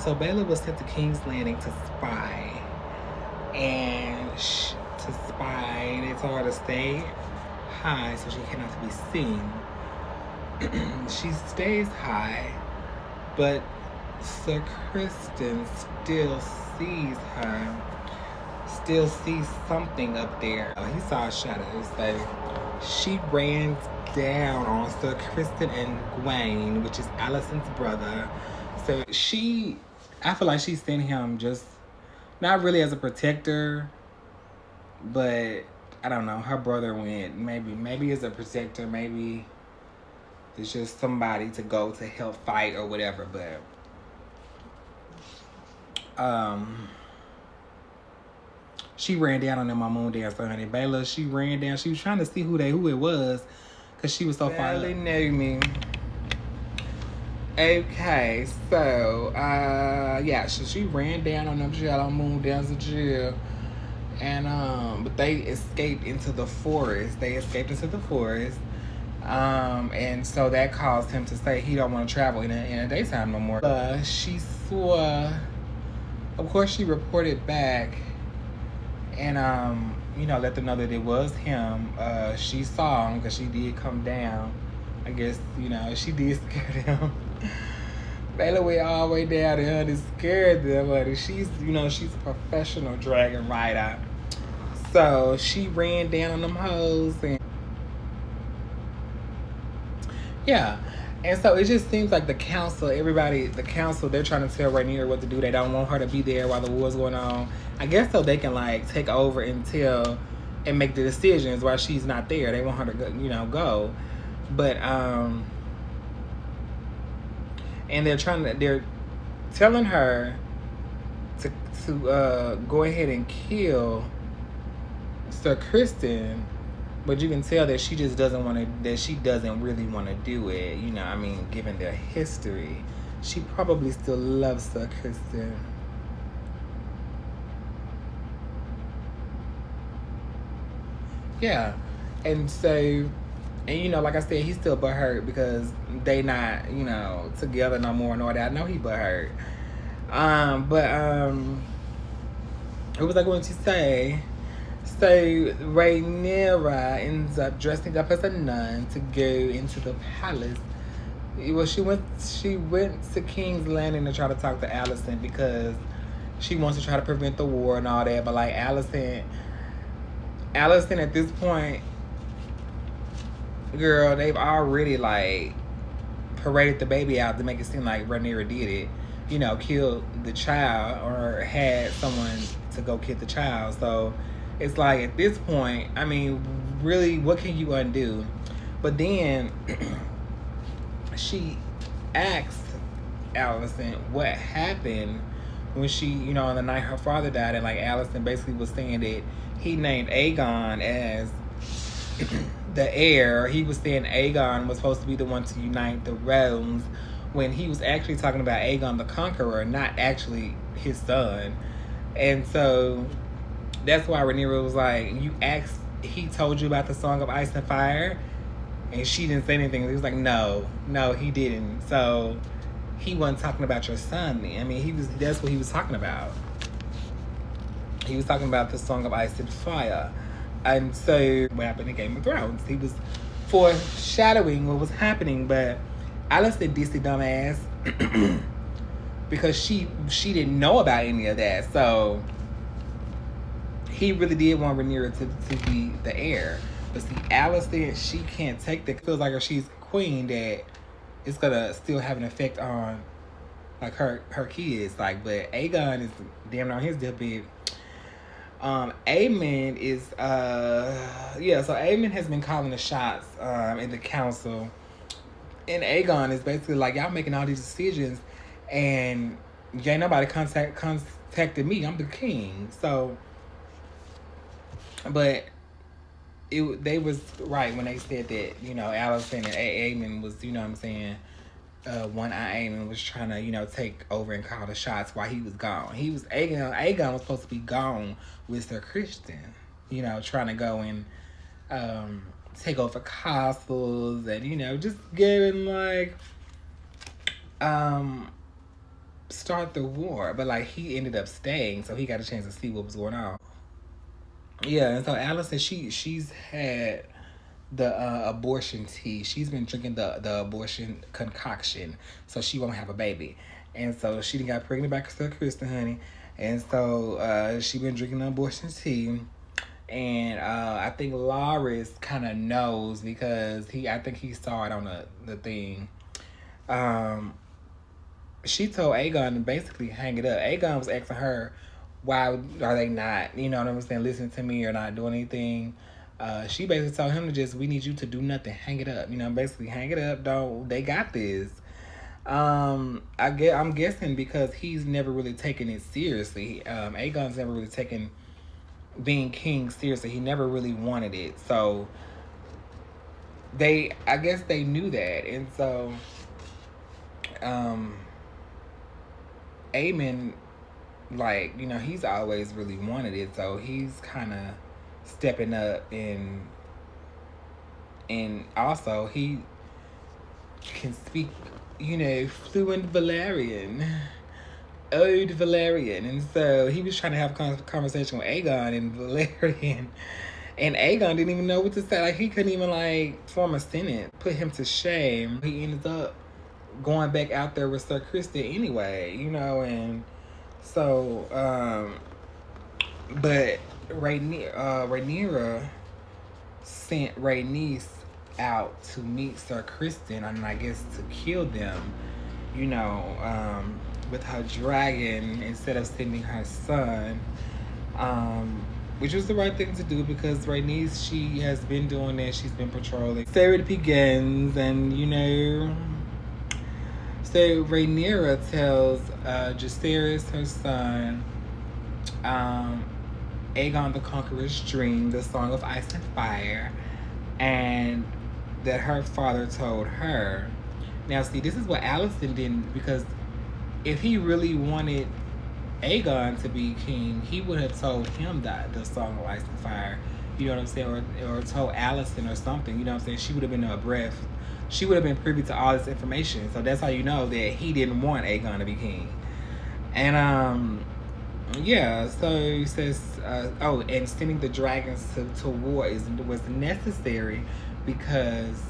So Bayla was sent to King's Landing to spy, and to spy, they told her to stay high so she cannot be seen. She stays high, but Sir Kristen sees her, still sees something up there. He saw a shadow. So she ran down on Sir Kristen and Gwaine, which is Allison's brother. So I feel like she sent him just not really as a protector, but I don't know. Her brother went maybe as a protector, maybe it's just somebody to go to help fight or whatever. But she ran down on them on Moon Dancer, honey. Bayla, she ran down. She was trying to see who it was, cause she was so far. They knew me. Okay, so yeah, so she ran down on them jail on Moon Dancer jail. And but they escaped into the forest. And so that caused him to say he don't want to travel in a daytime no more. She saw, of course, she reported back, and let them know that it was him. She saw him because she did come down. I guess she did scare them. Bayla went all the way down there and scared them, but she's a professional dragon rider. So she ran down on them hoes, and yeah. And so it just seems like the council, they're trying to tell Rhaenyra what to do. They don't want her to be there while the war's going on. I guess so they can take over and make the decisions while she's not there. They want her to go. But and they're telling her to go ahead and kill Sir Kristen, but you can tell that she just doesn't want to. That she doesn't really want to do it. Given their history, she probably still loves Sir Kristen. Yeah, and so, and like I said, he's still butthurt because they not together no more. Nor that I know he butthurt. What was I going to say? So Rhaenyra ends up dressing up as a nun to go into the palace. Well, she went to King's Landing to try to talk to Alicent because she wants to try to prevent the war and all that. But Alicent at this point, girl, they've already paraded the baby out to make it seem like Rhaenyra did it. Killed the child or had someone to go kill the child. So it's at this point, I mean, really, what can you undo? But then she asked Alicent what happened when she, on the night her father died, and Alicent basically was saying that he named Aegon as the heir. He was saying Aegon was supposed to be the one to unite the realms, when he was actually talking about Aegon the Conqueror, not actually his son. And so that's why Rhaenyra was you asked, he told you about the Song of Ice and Fire? And she didn't say anything. He was no, he didn't. So he wasn't talking about your son then. I mean, that's what he was talking about. He was talking about the Song of Ice and Fire. And so what happened in Game of Thrones? He was foreshadowing what was happening, but Alicent dissy dumbass because she didn't know about any of that. So he really did want Rhaenyra to be the heir. But see, Alicent, she can't take that. It feels like if she's queen, that it's gonna still have an effect on her kids. But Aegon is damn near on his deathbed. Aemon is so Aemon has been calling the shots in the council. And Aegon is basically y'all making all these decisions and ain't nobody contacted me. I'm the king. So, but they was right when they said that, Alicent and Aemon was, One Eye Aemon was trying to, take over and call the shots while he was gone. Aegon was supposed to be gone with Sir Kristen, trying to go and take over castles and, just giving start the war, but like he ended up staying, so he got a chance to see what was going on. Yeah, and so Allison, she's had the abortion tea. She's been drinking the abortion concoction, so she won't have a baby. And so she got pregnant by Kristen, honey. And so she been drinking the abortion tea. And I think Loris kind of knows because I think he saw it on the thing. She told Aegon to basically hang it up. Aegon was asking her, why are they not, you know what I'm saying, listening to me or not doing anything. She basically told him to just, we need you to do nothing, hang it up. You know, basically hang it up. Don't, they got this. I'm guessing because he's never really taken it seriously. Aegon's never really taken being king seriously. He never really wanted it. So I guess they knew that. And so Aemon, like, you know, he's always really wanted it, so he's kind of stepping up, and also he can speak, you know, fluent Valerian, old Valerian, and so he was trying to have a conversation with Aegon in Valerian, and Aegon didn't even know what to say. Like, he couldn't even like form a sentence, put him to shame. He ended up going back out there with Sir Kristen anyway, you know, and so, but Rhaenyra sent Rhaenys out to meet Sir Kristen, and I guess to kill them, you know, with her dragon instead of sending her son, which was the right thing to do because Rhaenys, she has been doing that. She's been patrolling. Sarah begins, and you know. So Rhaenyra tells Jacaerys, her son, Aegon the Conqueror's dream, the Song of Ice and Fire, and that her father told her. Now, see, this is what Alicent didn't, because if he really wanted Aegon to be king, he would have told him that the Song of Ice and Fire, you know what I'm saying, or told Alicent or something, you know what I'm saying. She would have been abreast. She would have been privy to all this information. So that's how you know that he didn't want Aegon to be king. And yeah, so he says, and sending the dragons to war was necessary because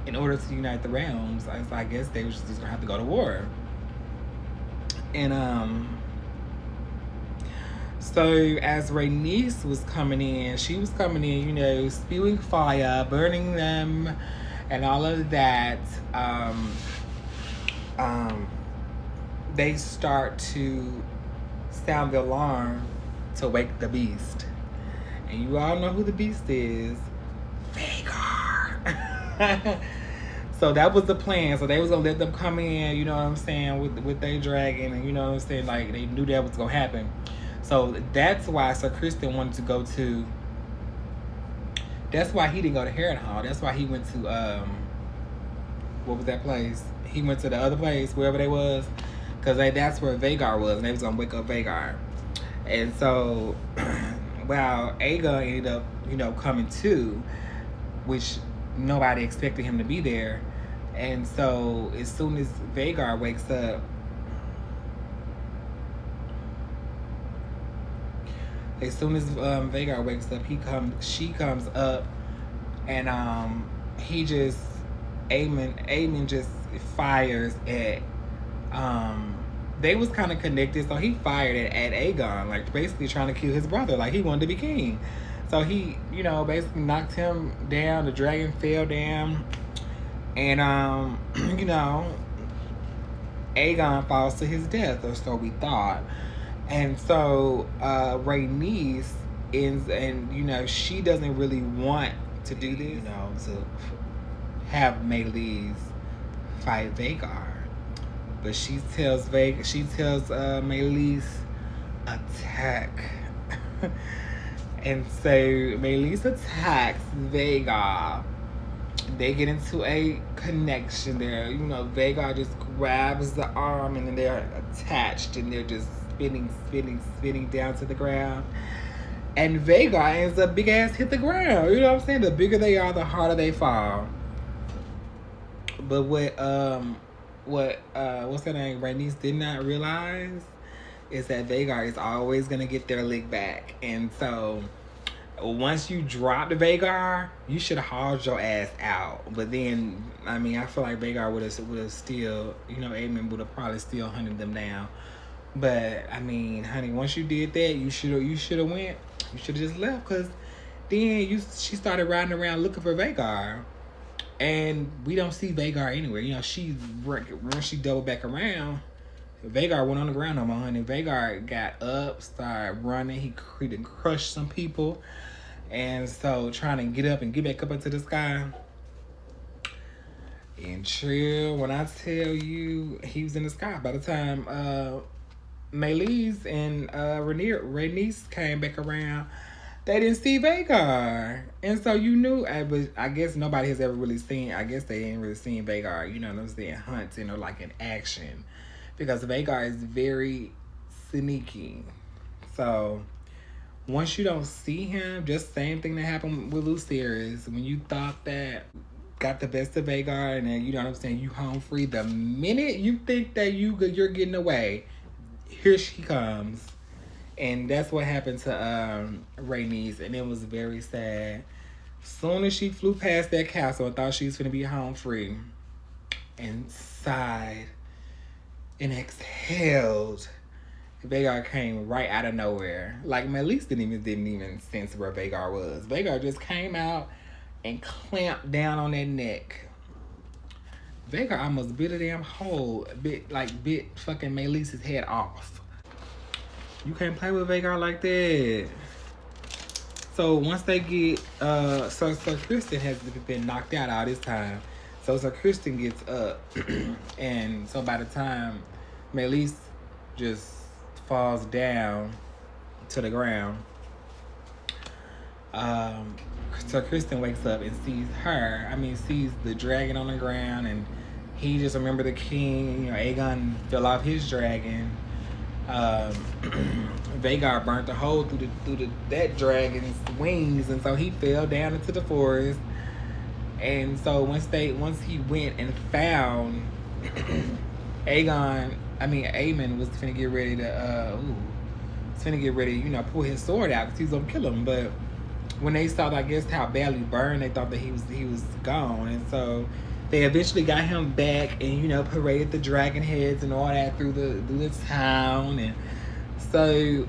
in order to unite the realms, I guess they were just gonna have to go to war. And so as Rhaenys was coming in, she was coming in, you know, spewing fire, burning them, and all of that. They start to sound the alarm to wake the beast. And you all know who the beast is. Vhagar. So that was the plan. So they was gonna let them come in, you know what I'm saying, with their dragon, and you know what I'm saying, like they knew that was gonna happen. So that's why Sir Kristen wanted to go to. That's why he didn't go to Harrenhal. That's why he went to what was that place? He went to the other place, wherever they was, because that's where Vhagar was, and they was gonna wake up Vhagar. And so, well, Aegon ended up, you know, coming too, which nobody expected him to be there. And so, as soon as Vhagar wakes up, Vhagar wakes up, she comes up, and he just, Aemon just fires at, they was kind of connected, so he fired at Aegon, like basically trying to kill his brother, like he wanted to be king. So he, you know, basically knocked him down, the dragon fell down, and you know, Aegon falls to his death, or so we thought. And so Rhaenys ends, and you know, she doesn't really want to do this, you know, to have Meleys fight Vhagar, but she tells Meleys attack, and so Meleys attacks Vhagar. They get into a connection there. You know, Vhagar just grabs the arm, and then they're attached, and they're just spinning down to the ground. And Vhagar ends up big ass hit the ground. You know what I'm saying? The bigger they are, the harder they fall. But what what's her name, Rhaenys did not realize is that Vhagar is always gonna get their lick back, and so once you drop the Vhagar, you should have hauled your ass out. But then, I mean, I feel like Vhagar would have still, Aemon would have probably still hunted them down. But I mean, honey, once you did that, you should have went. You should have just left, cause then she started riding around looking for Vhagar, and we don't see Vhagar anywhere. Once she doubled back around, Vhagar went on the ground no more, honey. Vhagar got up, started running. He done crushed some people. And so trying to get up and get back up into the sky. And Trill, when I tell you he was in the sky, by the time Meleys and Rhaenys came back around, they didn't see Vhagar. And so you knew, I guess nobody has ever really seen, I guess they ain't really seen Vhagar, what I'm saying, hunting or like in action. Because Vhagar is very sneaky. So once you don't see him, just same thing that happened with Lucerys. When you thought that got the best of Vhagar, and then you home free, the minute you think that you're getting away, here she comes. And that's what happened to Rhaenys, and it was very sad. Soon as she flew past that castle and thought she was gonna be home free, and sighed and exhaled, Vhagar came right out of nowhere. Like, Meleys didn't even sense where Vhagar was. Vhagar just came out and clamped down on that neck. Vhagar almost bit a damn hole, bit fucking Meleys' head off. You can't play with Vhagar like that. So once they get, Sir Criston has been knocked out all this time. So Sir Criston gets up, and so by the time Meleys just falls down to the ground, so Criston wakes up and sees the dragon on the ground, and he just remembered the king. Aegon fell off his dragon. Vhagar burnt a hole through that dragon's wings, and so he fell down into the forest. And so once he went and found Aemon was finna get ready to pull his sword out because he was gonna kill him. But when they saw, I guess, how badly burned, they thought that he was gone. And so they eventually got him back and paraded the dragon heads and all that through the town. And so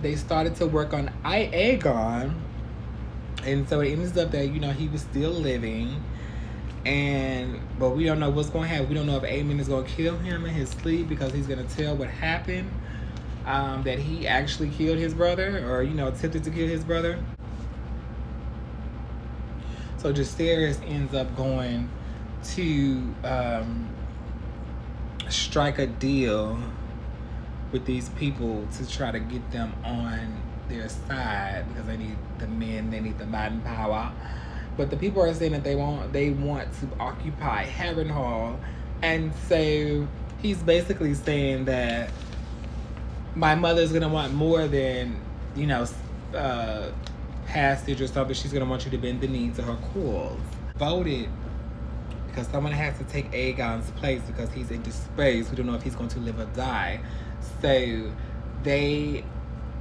they started to work on Aegon. And so it ends up that he was still living, but we don't know what's going to happen. We don't know if Aemon is going to kill him in his sleep because he's going to tell what happened, that he actually killed his brother, or attempted to kill his brother. So Jacaerys ends up going to strike a deal with these people to try to get them on their side because they need the men, they need the might and power. But the people are saying that they want to occupy Harrenhal, and so he's basically saying that my mother's gonna want more than passage or something. She's gonna want you to bend the knee to her cause. Voted because someone has to take Aegon's place because he's in disgrace. We don't know if he's going to live or die. So they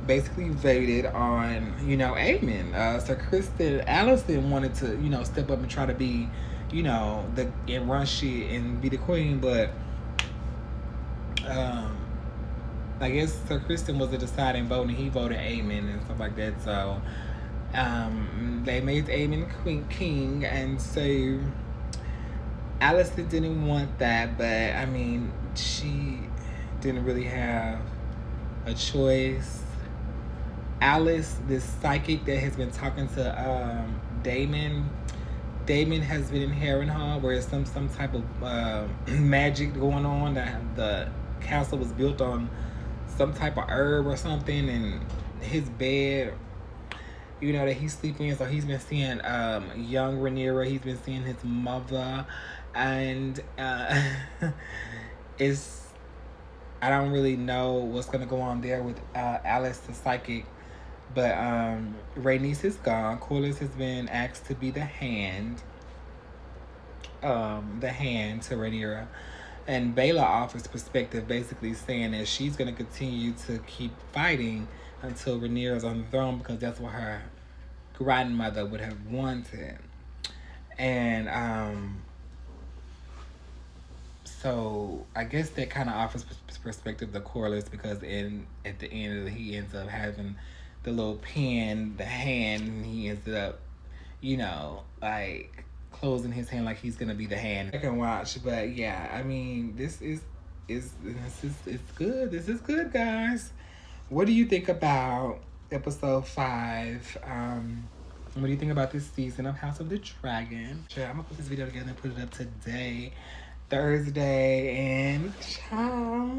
basically voted on, Aemon. So Kristen Allison wanted to, step up and try to be, and run shit and be the queen, but I guess Sir Kristen was the deciding vote, and he voted Aemon and stuff like that. So they made Aemon king, and so Alicent didn't want that, but she didn't really have a choice. Alice, this psychic that has been talking to Daemon has been in Harrenhal, where there's some type of magic going on. That the castle was built on some type of herb or something, and his bed, that he's sleeping in. So he's been seeing young Rhaenyra. He's been seeing his mother, and I don't really know what's gonna go on there with Alice the psychic. But Rhaenys is gone. Corlys has been asked to be the hand to Rhaenyra. And Bela offers perspective, basically saying that she's going to continue to keep fighting until Rhaenyra is on the throne, because that's what her grandmother would have wanted. And so I guess that kind of offers perspective to Corlys, because at the end he ends up having the little pen, the hand, and he ends up, you know, like closing his hand like he's gonna be the hand. I can watch, but yeah, I mean, this is good. This is good, guys. What do you think about episode 5? What do you think about this season of House of the Dragon? Sure, I'm gonna put this video together and put it up today, Thursday, and ciao.